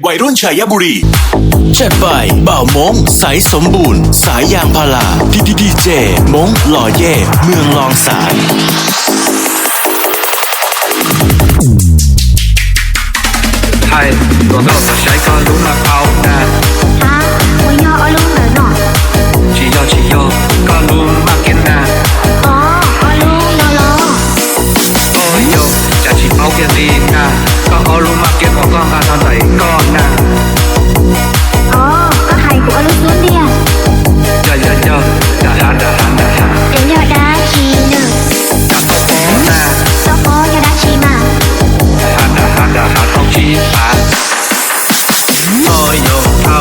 วัยรุ่นชัยบุรีจัดไปบ่าวมงสายสมบูรณ์สายยางพาราดีเจมงหล่อเย่เมืองลองสารไทยตัวเราจะใช้ก็รู้มาเอานะ我要阿鲁能喏。只要ก็รู้มากินนะ哦，阿鲁能喏。โอ้ยจะชิเอาเกียรตินะก็เอารู้มากินว่าก็มาทำไหนก่อนนะ哦，ก็ให้กู阿鲁孙的呀。อย่าหัน人要打气呢。ก็เอาโอ้นะ小伙要打气嘛。หันเอาชีปาโอ้ยเอา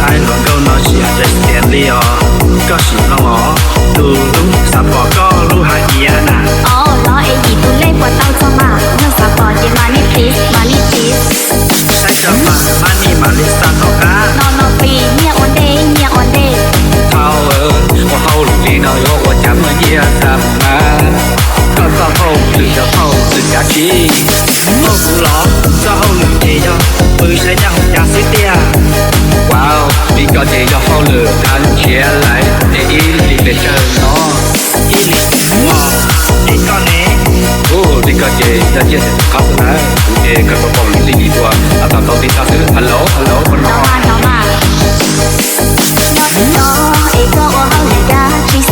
ไอ้หลวงก็นอนเสียใจเสียเลี้ยก็สิลองอ๋อดูรู้สับปะก็รู้หายเอียนะ哦，老爱一度累过到做嘛，那啥包的 money please。ใช้จะมาอันนี้มาลิซ่าเขาค่ะ No free，เนี่ย on day，เนี่ยon day。เขาว่าเขาหลุดลีนอยว่าจะมาเยี่ยมทำมาก็เขาหรือจะเขาหรือจะชี้เขากูหลอกก็เขาหรือเจียมือใช้ยังอยากสิเตียว้าวนี่ก็เจียเขาหรือทันเชียร์ไหลในอีลีเป็นเชิญเนาะอีลีว้าวนี่ก็นี้โอ้นี่ก็เจียจะเจียเขาสุดนะกูเจียก็ต้องบอกลีดีตัวอาตาตัวที่ตาซื้อฮัลโหลคนน้อง老嘛。No，一个我好累呀，其实。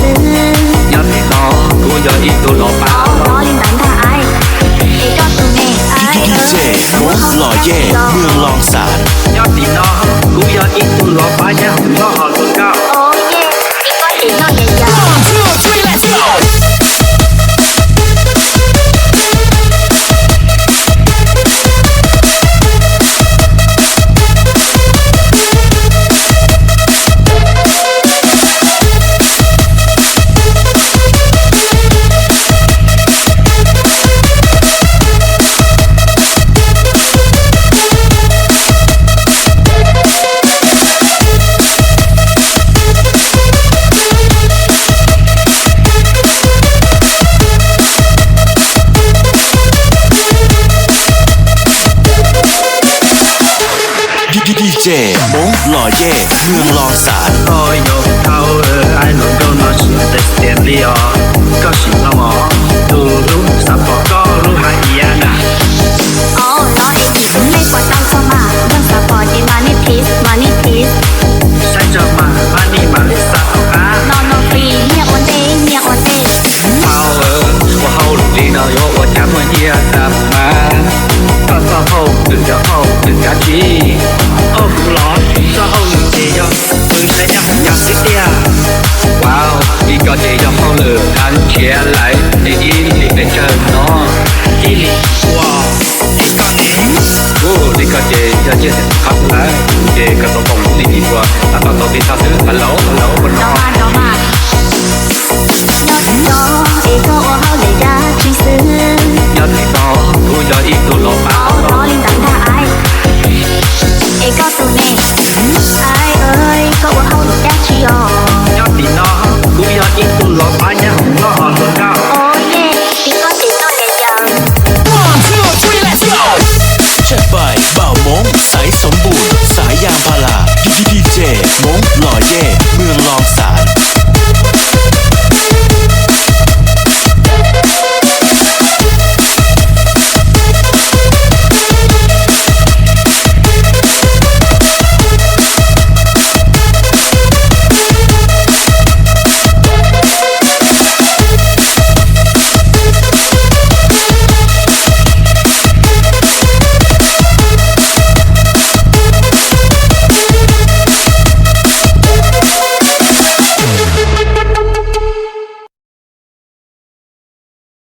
有啲我估有啲到落包。我連等他愛，一個都沒愛。ดีเจมงหล่อเย่เมืองลองสาร有啲我估有啲到落包，一紅多學到交。哦耶，一個電腦也有。ดีเจมงหล่อเย่เมืองลองสารโอ้ยเขาไอ้หนุ่มก็นอนเสียแต่เสียเลี้ยก็สิละหมอดูรู้สับปะก็รู้หายเอียนะ哦，老爱一度累過到做嘛，那啥包的 money please。ใช้จะมาอันนี้มาลิซ่าเขาค่ะ No free，เนี่ย on day，เนี่ยon day。เขาว่าเขาหลุดลีนอยว่าจะมาเยี่ยมทำมาก็เขาหรือจะเขาหรือจะชี้โอ้กูหลอกก็เขาหรือเจียมือใช้ยังอยากสิเตียว้าวนี่ก็เจียเขาหรือทันเชียร์ไหลในอีลีเป็นเชิญเนาะอีลีว้าวนี่ก็นี้โอ้นี่ก็เจียเจียเขาไหลเจียก็ต้องบอกลีดีกว่าแต่ตอนที่เขาซื้อฮัลโหลคนน้อง老嘛。No，一個我好累呀，其實。有啲多，都有啲到落包。我連等